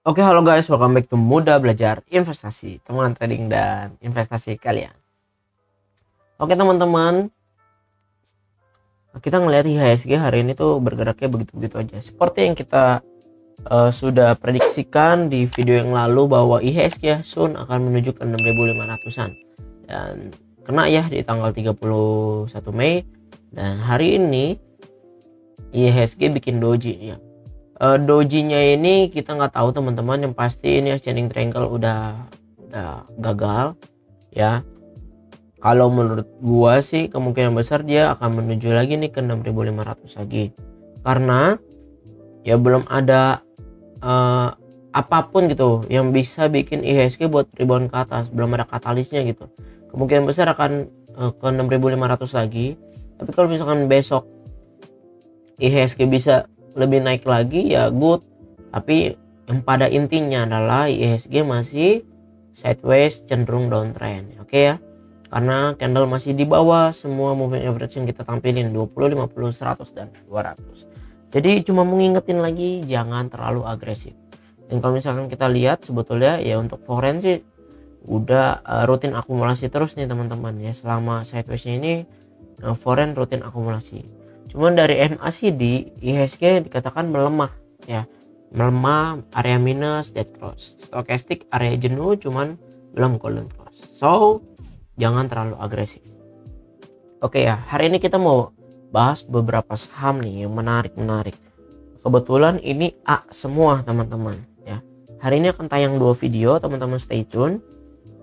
Oke, halo guys, welcome back to Mudah Belajar Investasi, teman trading dan investasi kalian. Oke teman-teman, kita ngelihat IHSG hari ini tuh bergeraknya begitu-begitu aja. Seperti yang kita sudah prediksikan di video yang lalu bahwa IHSG soon akan menuju ke 6.500-an. Dan kena ya di tanggal 31 Mei. Dan hari ini IHSG bikin doji ya. Dojinya ini kita nggak tahu teman-teman, yang pasti ini ascending triangle udah gagal ya. Kalau menurut gua sih kemungkinan besar dia akan menuju lagi nih ke 6.500 lagi, karena ya belum ada apapun gitu yang bisa bikin IHSG buat rebound ke atas, belum ada katalisnya gitu. Kemungkinan besar akan ke 6.500 lagi. Tapi kalau misalkan besok IHSG bisa lebih naik lagi ya good, tapi yang pada intinya adalah IHSG masih sideways, cenderung downtrend. Oke ya, karena candle masih di bawah semua moving average yang kita tampilin 20, 50, 100 dan 200. Jadi cuma mengingetin lagi jangan terlalu agresif. Dan kalau misalkan kita lihat sebetulnya ya untuk foreign sih udah rutin akumulasi terus nih teman-teman ya, selama sidewaysnya ini foreign rutin akumulasi. Cuman dari MACD IHSG dikatakan melemah ya, melemah, area minus, dead cross. Stokastik area jenuh, cuman belum golden cross. So jangan terlalu agresif. Oke ya, hari ini kita mau bahas beberapa saham nih yang menarik. Kebetulan ini A semua teman-teman ya. Hari ini akan tayang 2 video, teman-teman stay tune.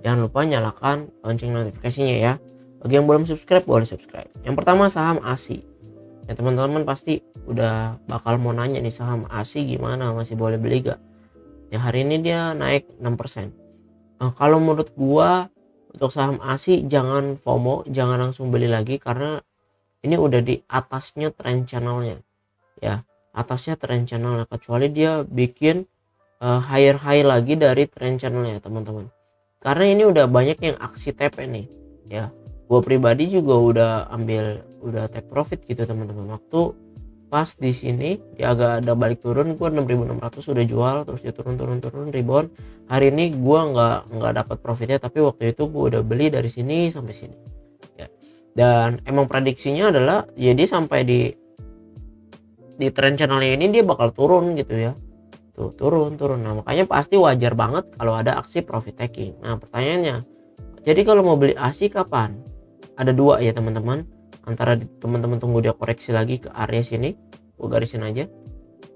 Jangan lupa nyalakan lonceng notifikasinya ya. Bagi yang belum subscribe boleh subscribe. Yang pertama saham ASI. Ya teman-teman pasti udah bakal mau nanya nih, saham ASI gimana, masih boleh beli gak? Ya hari ini dia naik 6%. Nah, kalau menurut gua untuk saham ASI jangan FOMO, jangan langsung beli lagi, karena ini udah di atasnya trend channelnya ya, atasnya trend channelnya, kecuali dia bikin higher high lagi dari trend channelnya teman-teman. Karena ini udah banyak yang aksi TP nih ya. Gue pribadi juga udah take profit gitu teman-teman. Waktu pas di sini dia agak ada balik turun, gue 6.600 udah jual, terus dia turun rebound. Hari ini gue nggak dapat profitnya, tapi waktu itu gue udah beli dari sini sampai sini ya. Dan emang prediksinya adalah ya dia sampai di trend channelnya ini dia bakal turun gitu ya. Tuh turun. Nah makanya pasti wajar banget kalau ada aksi profit taking. Nah pertanyaannya, jadi kalau mau beli ASI kapan? Ada 2 ya teman-teman, antara teman-teman tunggu dia koreksi lagi ke area sini, gue garisin aja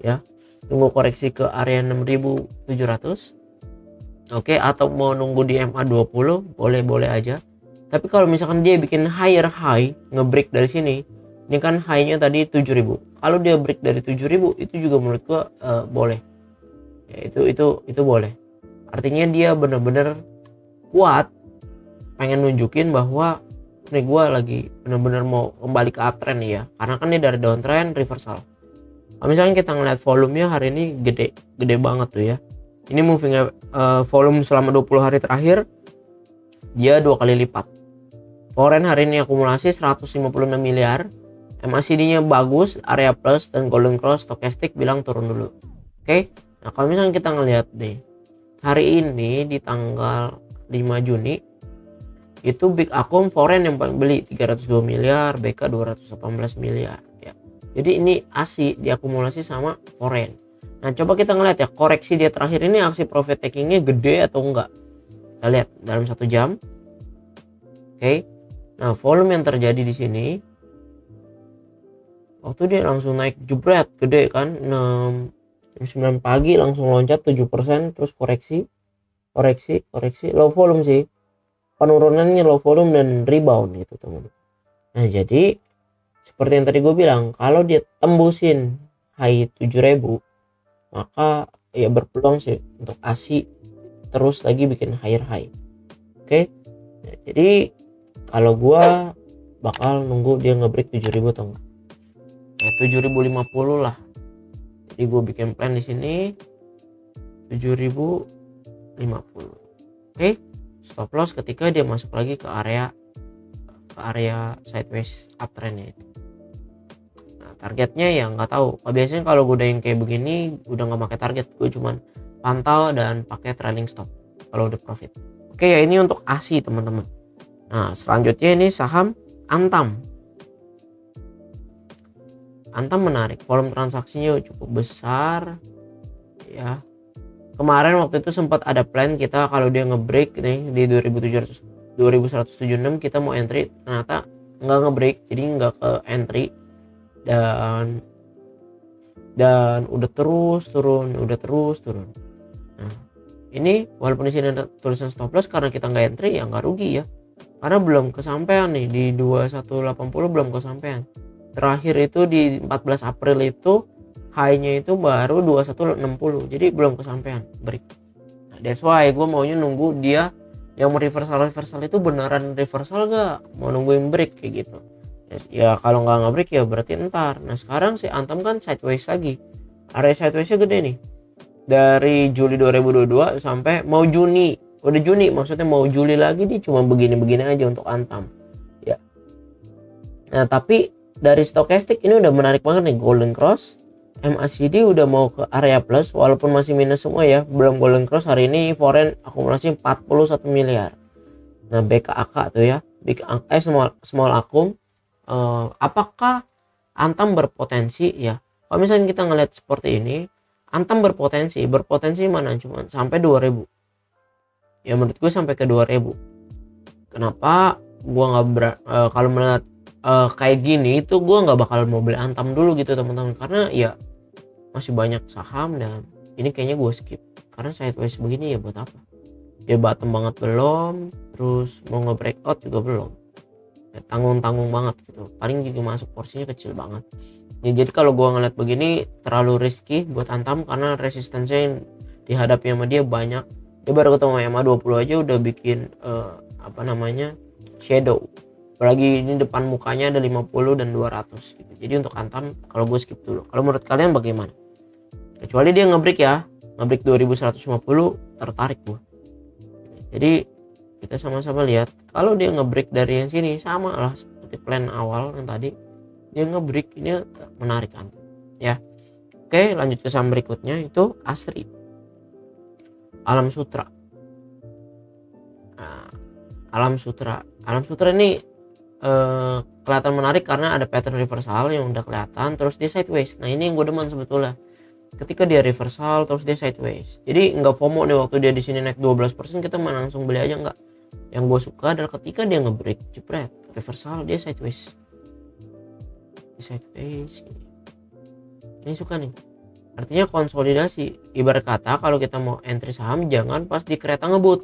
ya, tunggu koreksi ke area 6.700. Oke, atau mau nunggu di MA20 boleh aja. Tapi kalau misalkan dia bikin higher high, ngebreak dari sini, ini kan high-nya tadi 7.000, kalau dia break dari 7.000 itu juga menurut gua boleh ya, itu boleh. Artinya dia bener-bener kuat, pengen nunjukin bahwa nih gue lagi bener-bener mau kembali ke uptrend nih ya, karena kan dia dari downtrend reversal. Kalau misalnya kita ngeliat volumenya hari ini gede banget tuh ya. Ini moving volume selama 20 hari terakhir dia 2 kali lipat. Foreign hari ini akumulasi 156 miliar. MACD-nya bagus, area plus dan golden cross. Stokastik bilang turun dulu. Oke. Nah kalau misalnya kita ngeliat deh, hari ini di tanggal 5 Juni itu big akum foreign yang paling beli 302 miliar, BK 218 miliar ya. Jadi ini ASI diakumulasi sama foreign. Nah coba kita ngeliat ya, koreksi dia terakhir ini aksi profit takingnya gede atau enggak. Kita lihat dalam 1 jam. Oke. Nah volume yang terjadi di sini, waktu dia langsung naik jebret gede kan, 9 pagi langsung loncat 7%, terus koreksi low volume sih, penurunannya low volume dan rebound gitu teman-teman. Nah jadi seperti yang tadi gue bilang, kalau dia tembusin high 7.000 maka ya berpeluang sih untuk ASI terus lagi bikin higher high. Oke. Nah, jadi kalau gue bakal nunggu dia ngebreak 7.000 atau enggak ya, 7.050 lah. Jadi gue bikin plan di sini 7.050. Oke. Stop loss ketika dia masuk lagi ke area sideways uptrendnya itu. Nah, targetnya ya nggak tahu. Biasanya kalau gue udah yang kayak begini udah nggak pakai target, gue cuman pantau dan pakai trailing stop kalau udah profit. Oke ya, ini untuk ASI teman-teman. Nah selanjutnya ini saham Antam. Antam menarik, volume transaksinya cukup besar ya. Kemarin waktu itu sempat ada plan kita kalau dia ngebreak nih di 2176 kita mau entry, ternyata nggak ngebreak, jadi nggak ke entry, dan udah terus turun. Nah ini walaupun di sini ada tulisan stop loss, karena kita nggak entry ya nggak rugi ya, karena belum kesampaian nih di 2180, belum kesampaian. Terakhir itu di 14 April itu high-nya itu baru 2160, jadi belum kesampaian break. Nah, that's why gue maunya nunggu dia yang mau reversal itu beneran reversal gak, mau nungguin break kayak gitu ya. Kalau nggak nge-break ya berarti ntar. Nah sekarang si Antam kan sideways lagi, area sidewaysnya gede nih dari Juli 2022 sampai mau Juni, udah Juni maksudnya mau Juli lagi, dia cuma begini-begini aja untuk Antam ya. Nah tapi dari stokastik ini udah menarik banget nih, golden cross, MACD udah mau ke area plus walaupun masih minus semua ya, belum golden cross. Hari ini foreign akumulasi 41 miliar. Nah BKAK tuh ya, small akum, apakah Antam berpotensi ya? Kalau misalnya kita ngeliat seperti ini, Antam berpotensi mana cuma sampai 2000 ya, menurut gue sampai ke 2000. Kenapa gua nggak kalau melihat kayak gini itu gue nggak bakal mau beli Antam dulu gitu teman-teman, karena ya masih banyak saham dan ini kayaknya gue skip, karena sideways begini ya buat apa, dia bottom banget belum, terus mau nge-breakout juga belum ya, tanggung banget gitu, paling juga masuk porsinya kecil banget ya. Jadi kalau gue ngeliat begini terlalu risky buat Antam, karena resistensinya yang dihadapi sama dia banyak. Dia baru ketemu MA20 aja udah bikin shadow, apalagi ini depan mukanya ada 50 dan 200 gitu. Jadi untuk Antam kalau gue skip dulu. Kalau menurut kalian bagaimana? Kecuali dia ngebreak ya, ngebreak 2150, tertarik gue. Jadi kita sama-sama lihat, kalau dia ngebreak dari yang sini sama lah seperti plan awal yang tadi, dia ngebreak ini menarik kan ya. Oke lanjut ke saham berikutnya, itu Asri Alam Sutra. Nah, Alam Sutra ini kelihatan menarik karena ada pattern reversal yang udah kelihatan, terus dia sideways. Nah ini yang gue demen sebetulnya, ketika dia reversal terus dia sideways, jadi nggak FOMO nih waktu dia di sini naik 12%, kita main langsung beli aja nggak. Yang gue suka adalah ketika dia ngebreak jepret reversal, dia sideways ini suka nih, artinya konsolidasi. Ibarat kata kalau kita mau entry saham jangan pas di kereta ngebut,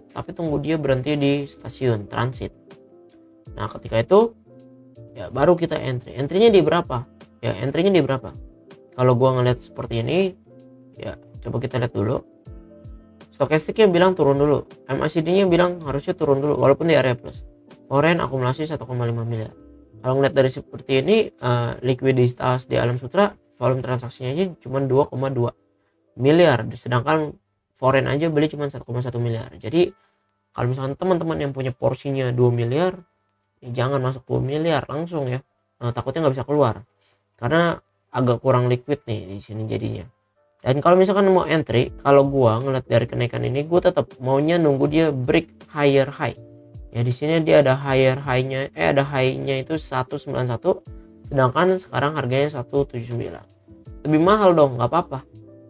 tapi tunggu dia berhenti di stasiun transit. Nah ketika itu ya baru kita entry-nya di berapa ya, entry-nya di berapa. Kalau gua ngeliat seperti ini ya, coba kita lihat dulu. Stokastiknya bilang turun dulu, MACD-nya bilang harusnya turun dulu walaupun di area plus. Foreign akumulasi 1,5 miliar. Kalau ngeliat dari seperti ini, likuiditas di Alam Sutra volume transaksinya aja cuma 2,2 miliar, sedangkan foreign aja beli cuma 1,1 miliar. Jadi kalau misalkan teman-teman yang punya porsinya 2 miliar ya jangan masuk 2 miliar langsung ya, takutnya nggak bisa keluar karena agak kurang liquid nih di sini jadinya. Dan kalau misalkan mau entry, kalau gua ngeliat dari kenaikan ini, gua tetap maunya nunggu dia break higher high ya. Di sini dia ada higher high-nya, ada high-nya itu 191, sedangkan sekarang harganya 179. Lebih mahal dong, nggak apa-apa.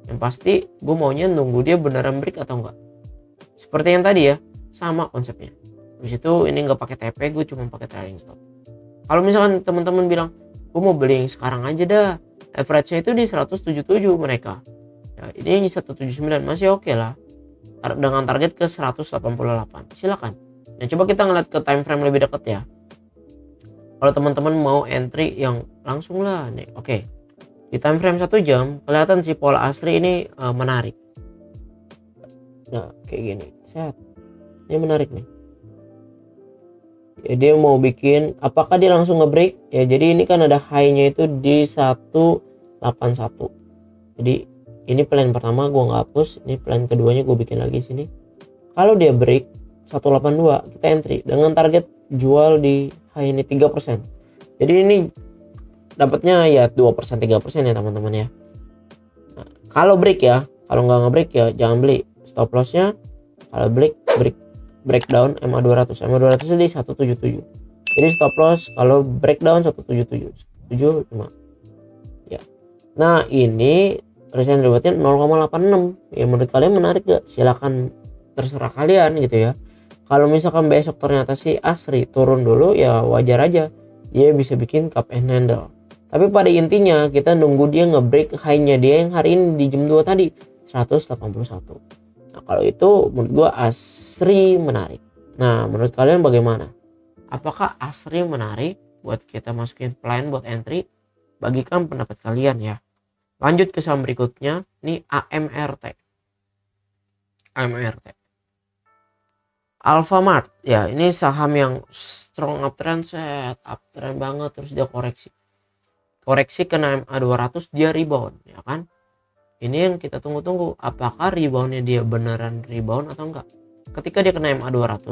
Yang pasti gue maunya nunggu dia beneran break atau enggak. Seperti yang tadi ya, sama konsepnya. Habis itu ini nggak pakai TP, gue cuma pakai trailing stop. Kalau misalkan teman-teman bilang gue mau beli yang sekarang aja dah, average-nya itu di 177 mereka ya, ini 179 masih oke lah, dengan target ke 188 silakan. Nah coba kita ngeliat ke time frame lebih dekat ya. Kalau teman-teman mau entry yang langsung lah nih, oke. Di time frame 1 jam kelihatan si pola Asri ini menarik. Nah kayak gini, set, ini menarik nih ya. Dia mau bikin, apakah dia langsung ngebreak ya? Jadi ini kan ada high-nya itu di 181. Jadi ini plan pertama gue nggak hapus, ini plan keduanya gue bikin lagi sini. Kalau dia break 182 kita entry dengan target jual di high ini 3%. Jadi ini dapatnya ya 2% 3% ya teman-teman ya. Nah, kalau break ya, Kalau nggak ngebreak ya jangan beli. Stop lossnya kalau breakdown MA200 di 177. Jadi stop loss kalau breakdown 177 75 ya. Nah ini recent rewardnya 0,86 ya. Menurut kalian menarik gak? Silahkan, terserah kalian gitu ya. Kalau misalkan besok ternyata si Asri turun dulu ya wajar aja, dia bisa bikin cup and handle. Tapi pada intinya kita nunggu dia ngebreak high-nya dia yang hari ini di jam 2 tadi 181. Nah kalau itu menurut gua Asri menarik. Nah menurut kalian bagaimana? Apakah Asri menarik buat kita masukin plan buat entry? Bagikan pendapat kalian ya. Lanjut ke saham berikutnya, ini AMRT. Alfamart ya, ini saham yang strong uptrend, uptrend banget, terus dia koreksi ke MA200, dia rebound ya kan. Ini yang kita tunggu-tunggu, apakah reboundnya dia beneran rebound atau enggak. Ketika dia kena MA200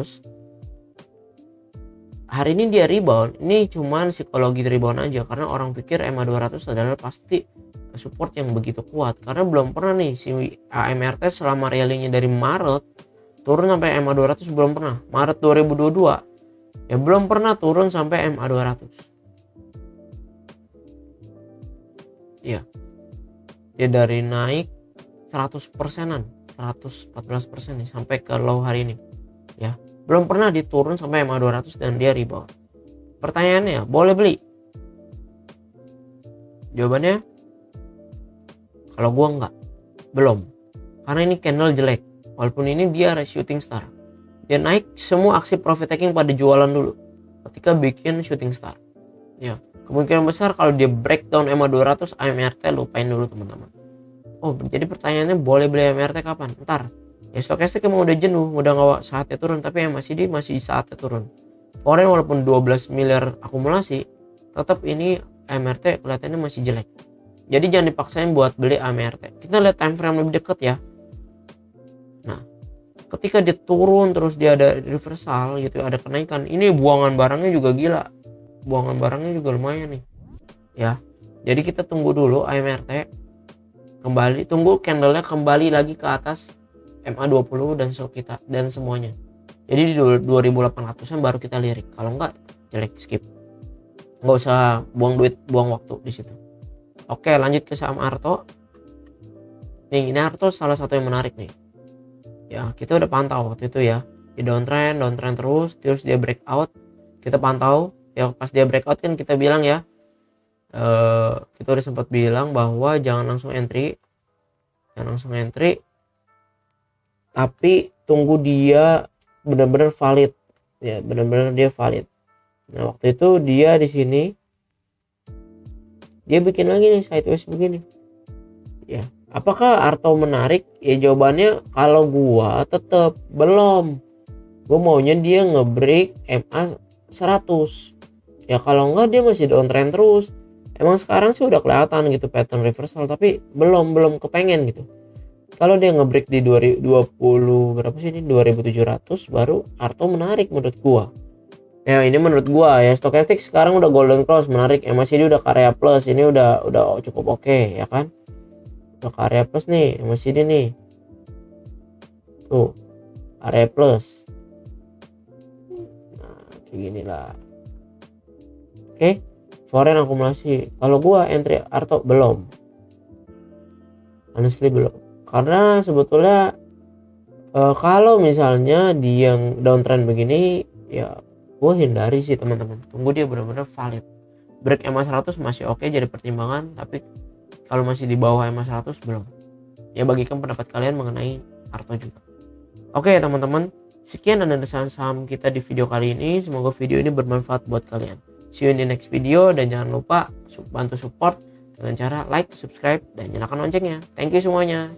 hari ini dia rebound, ini cuman psikologi rebound aja, karena orang pikir MA200 adalah pasti support yang begitu kuat, karena belum pernah nih si AMRT selama rally-nya dari Maret turun sampai MA200, belum pernah. Maret 2022 ya belum pernah turun sampai MA200 ya. Dia dari naik 100%-an 114% nih sampai ke low hari ini ya, belum pernah diturun sampai MA200 dan dia rebound. Pertanyaannya, boleh beli? Jawabannya kalau gua enggak, belum, karena ini candle jelek. Walaupun ini dia shooting star, dia naik semua aksi profit taking pada jualan dulu ketika bikin shooting star ya. Kemungkinan besar kalau dia breakdown MA200 AMRT lupain dulu teman-teman. Oh jadi pertanyaannya, boleh beli AMRT kapan? Ntar ya, stokastik emang udah jenuh, udah nggak saatnya turun, tapi yang masih saatnya turun. Foreign walaupun 12 miliar akumulasi, tetap ini AMRT kelihatannya masih jelek. Jadi jangan dipaksain buat beli AMRT. Kita lihat time frame lebih deket ya. Nah ketika dia turun terus dia ada reversal gitu, ada kenaikan, ini buangan barangnya juga gila, buangan barangnya juga lumayan nih ya. Jadi kita tunggu dulu AMRT kembali, tunggu candlenya kembali lagi ke atas MA20 dan so kita dan semuanya. Jadi di 2800-an baru kita lirik. Kalau enggak jelek, skip. Nggak usah buang duit, buang waktu di situ. Oke, lanjut ke saham Arto. Nih, ini Arto salah satu yang menarik nih. Ya, kita udah pantau waktu itu ya. Di downtrend terus dia breakout. Kita pantau. Ya, pas dia breakout kan kita bilang ya. Kita udah sempat bilang bahwa jangan langsung entry. Tapi tunggu dia benar-benar valid. Ya, benar-benar dia valid. Nah, waktu itu dia di sini dia bikin lagi nih sideways begini. Ya, apakah Arto menarik? Ya jawabannya kalau gua tetap belum. Gua maunya dia ngebreak MA 100. Ya kalau enggak dia masih downtrend terus. Emang sekarang sih udah kelihatan gitu pattern reversal, tapi belum kepengen gitu. Kalau dia ngebreak di 2020 berapa sih ini, 2700, baru Arto menarik menurut gua. Ya ini menurut gua ya, stokastik sekarang udah golden cross menarik, MACD udah karya plus, ini udah cukup oke ya kan. Udah karya plus nih MACD nih. Tuh, area plus. Nah, kayak gini lah. Oke, foreign akumulasi. Kalau gua entry Arto belum. Honestly belum. Karena sebetulnya kalau misalnya dia yang downtrend begini ya gue hindari sih teman-teman. Tunggu dia benar-benar valid. Break MA 100 masih oke jadi pertimbangan, tapi kalau masih di bawah MA 100 belum. Ya bagikan pendapat kalian mengenai Arto juga. Oke teman-teman, sekian analisa saham kita di video kali ini. Semoga video ini bermanfaat buat kalian. See you in the next video, dan jangan lupa bantu support dengan cara like, subscribe, dan nyalakan loncengnya. Thank you semuanya.